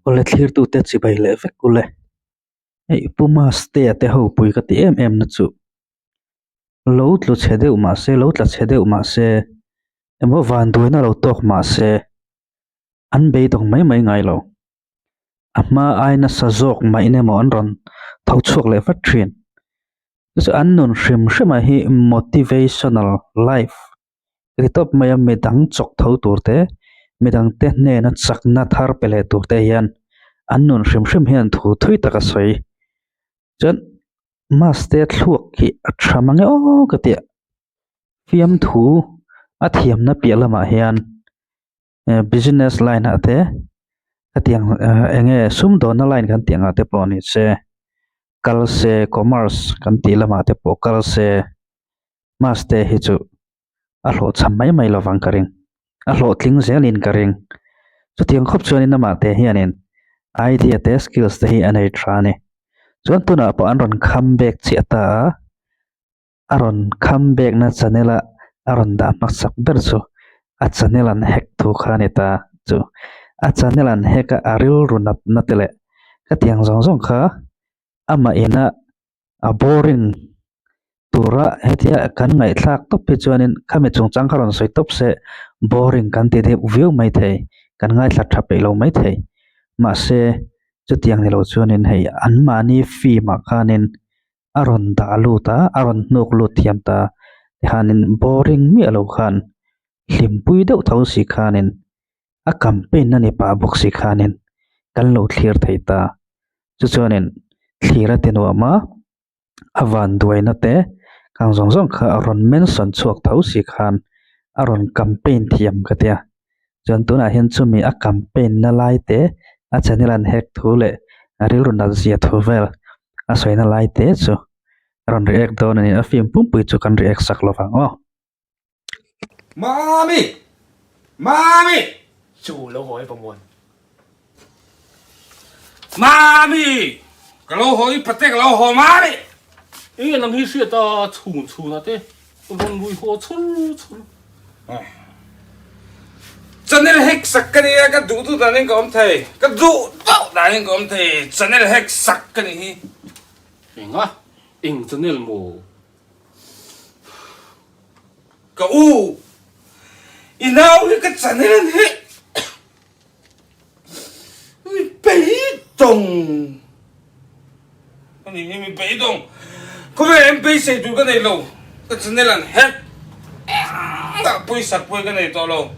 ole thlir tu te chi bai le vek kule ei puma ste te ho pui ka ti em na chu lo tlu chede ma se lo tla chede ma se emo van du na lo tok ma se an be dong mai ngai lo ama aina sa jok mai ne mo an ron thau chok le fa thin chu an nun shima hi motivational life ri top mai am medang chok thau tur te medang te ne na chak na thar pele tur te hian an nun shim hian thu thui taka soi chan maste thluak ki athamange o ka ti fiam thu athiam na pialama hian business line ate atiang enge sum do na line kan tianga te pawni che kal se commerce kan ti lama te po kal se maste hi chu a hlo cham mai lawang karing a hlo tling zelin karing chu tiang khop chuan in ma te hianin idea te skills te hi anei thani chuan tuna po an ron comeback chi ata aron comeback na chanela aron da maksak ber chu a channel an hack thu khani ta chu a channel an hack a aril runat na tele ka tiang zong kha ama ina a boring tura hetia kan ngai thlak top pe chuanin khame chung chang kharon soi top se boring kan ti de view mai thei kan ngai thla tha pe lo mai thei ma se chu tiang ni lo chuanin hei an mani fee ma khanin aron da lu ta aron nok lu thiam ta hanin boring mi alo khan hlimpui deuh tho si khanin a campaign na ni pa box si khanin kan lo thlir thei ta chu chuanin thira te nuama avan duaina te kang zong kha aron mention chuak tho si khan aron campaign thiam ka tia chuan tuna hian chumi a campaign na lai te a channel an hack thu le aril runal zia thu vel a soina lai te chu aron react don ani a film pui chu kan react sak lawang o Mami! Chủ lâu hỏi bằng nguồn. Mami! Cái lâu hỏi bắt cái lâu hỏi mami! Ý là khi xưa ta chun là thế. Vòng vui hồ chun. Cho nên hết sắc cái này cái đủ đã nên có ông thầy. Cái đủ đã nên có ông thầy. Cho nên hết sắc cái này. Hình á. Hình cho nên mù. Cái u! Inaw cái cho nên hết. Bị động. Cái này mình bị động. Có phải em bị xây cái này lâu. Cái cho nên là hết. Ta bị sạch cái này to lâu.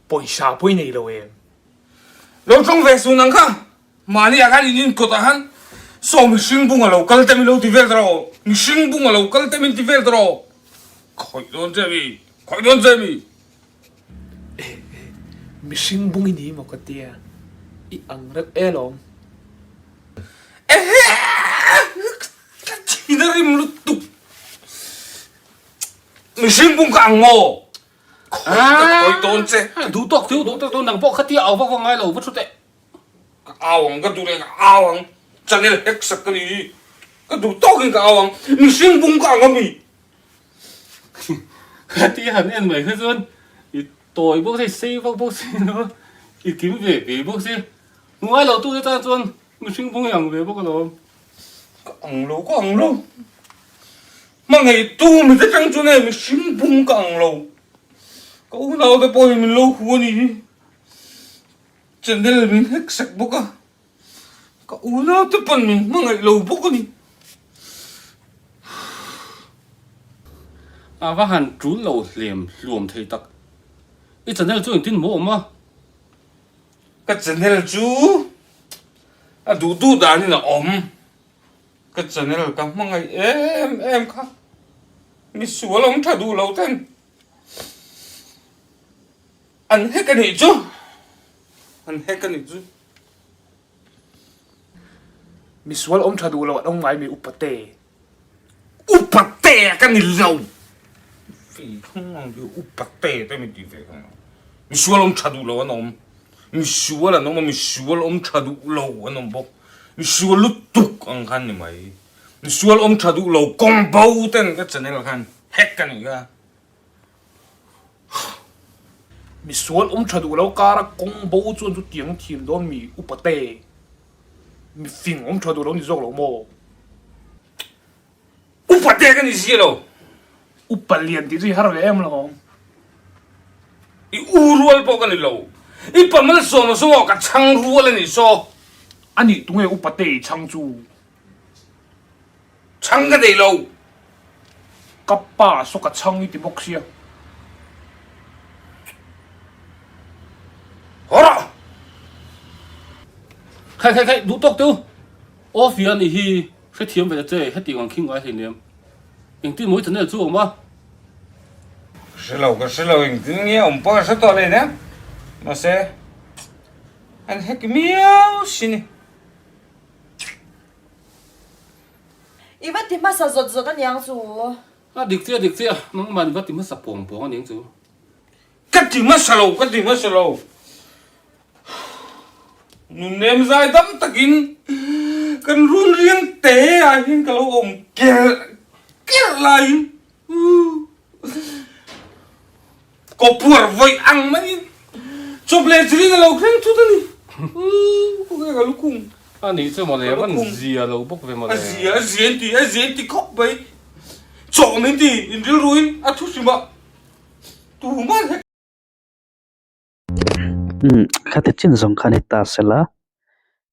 Bồi xa bồi này rồi em. Lâu trong về xuống nắng khá. Mà đi ăn nhìn cột hắn. Sao mình sinh bung ở lâu cái tên mình lâu thì về rồi. Mình sinh bung ở lâu cái tên mình thì về rồi. Khỏi đón chơi mi. Mình sinh bung ini một cái tia. Ý ăn rất e lòng. Chỉ nó im lúc tục. Mình sinh bung càng mồ. Khỏi đón chơi. Đủ tóc nàng bỏ khát tia áo vào ngay lâu vứt xuống tệ. Áo cái đủ này áo cho nên là hết sắc cái gì. Cái đủ tóc cái áo mình sinh bung càng ngâm mi. Khát tia hẳn em mày hết luôn. Tôi bốc thầy xây vào bốc xây nữa. Thì kiếm về bốc xây. Ngoài lâu tôi ta luôn. Mình sinh bung hàng về bốc cái lâu. Có ăn lâu. Mà ngày tu mình thấy trăng chỗ này mình sinh bung càng lâu. Có u nào để bôi mình lâu hùa đi. Cho nên là mình hết sạch bốc à. Có u nào để bôi mình mà ngày lâu bốc đi. À và hẳn chú lâu liềm luồm thầy tắc. Ít chẳng nên là chú hình tin mộ mà. Cái cho nên là chú. À đủ đã nên là ổm. Cái cho nên là cả mà ngày em khác. Mình xua lòng thả đủ lâu tên. Anh hết cái này chú. Mi sual om thadu lo ông mai mi upate. Upate cái này lâu. Vì không ăn được upate tới mình đi về không. Mi xua lòng thả đủ lâu anh ông. Mi xua là nó mà mi xua ông thả đủ lâu anh ông bốc. Mi xua lúc tục anh khăn như mày. Mi xua ông thả đủ lâu công bao tên cái cho nên là khăn hết cái này ra. mi sual thadu lo kara kong bo chuan chu tiang thim don mi upate mi fing thadu lo ni zok lo mo upate ka ni si lo upalian ti ri har le em lo i urual po ka ni lo i pamal so no so ka chang rual ni so ani tunge upate chang chu chang ka dei lo kappa so ka chang ni ti boxia hora khai đủ tóc tiêu ô phiền thì hi phải thiếm về chơi hết tiền còn kinh ngoài hình niệm những tin mỗi thứ này chú mà cái lâu hình tiếng nghe ông bao sao to lên nhá mà sẽ anh hết cái miêu xin Iba ti masa zot zot an yang chu. à địch chia nó mà vẫn tìm mất sập bổng anh những chú cái gì mà sao lâu nun nem dài đâm takin kan run riêng té ai hin kalau om kia lại có puar voi ăn mấy chụp lên chỉ là lâu khen chút đi có cái lúc cùng anh ấy chơi mà lấy vẫn gì à lâu bốc về mà lấy gì thì khóc vậy chọn nên thì in real ruin à chút gì mà tu mà khát tin zong khan ta sela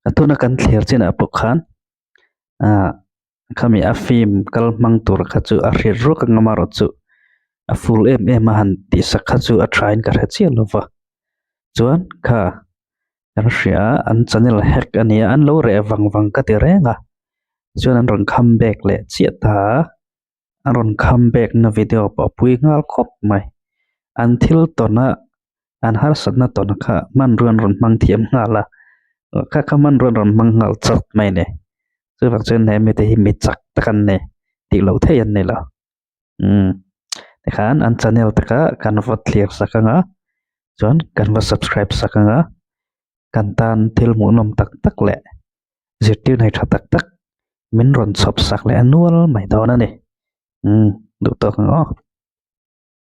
atuna kan thler chen apok khan kami a film kal mang tur kha chu a rir ro ka ngamaro chu a full em han ti sakha chu a train ka chi lova chuan kha ria an channel hack ania an lo re wang ka ti renga chuan an ron comeback le chi ta an ron comeback na video pa pui ngal khop mai until tona an har satna tona kha man ruan ron mang thiam ngala kha man ruan mang ngal chat mai ne chu bak chen ne me te hi mi chak takan ne ti lo the yan ne la te khan an channel taka kan va clear sakanga chuan kan va subscribe sakanga kan tan thil mu nom tak le zirtir nai tha tak min ron chop sak le annual mai dona ne du to ngo